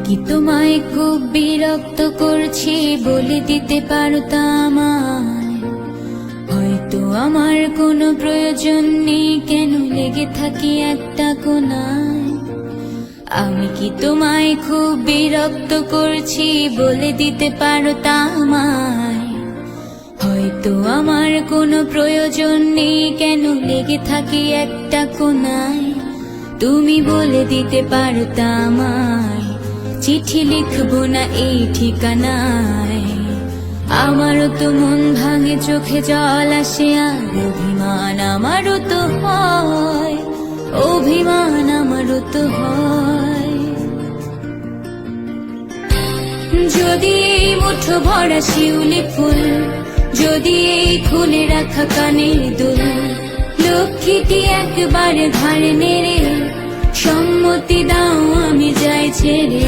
কি তোমায় খুব বিরক্ত করছি বলে দিতে পারতাম আমায়? হয়তো আমার কোনো প্রয়োজন নেই, কেন লেগে থাকি একটা কোনায়? আমি কি তোমায় খুব বিরক্ত করছি বলে দিতে পারতাম আমায়? হয়তো আমার কোনো প্রয়োজন নেই, কেন লেগে থাকি একটা কোনায়? তুমি বলে দিতে পারতাম আমায়, চিঠি লিখবো না এই ঠিকানায়। আমারও তো মন ভাঙে, চোখে জল আসে, আর অভিমান আমারও তো হয়, অভিমান আমারও তো হয়। যদি এই মুঠো ভরা শিউলি ফুল, যদি এই খুলে রাখা কানের দুল, লক্ষ্মীটি একবারে ধারে নেড়ে সম্মতি দাও, আমি যাই ছেড়ে।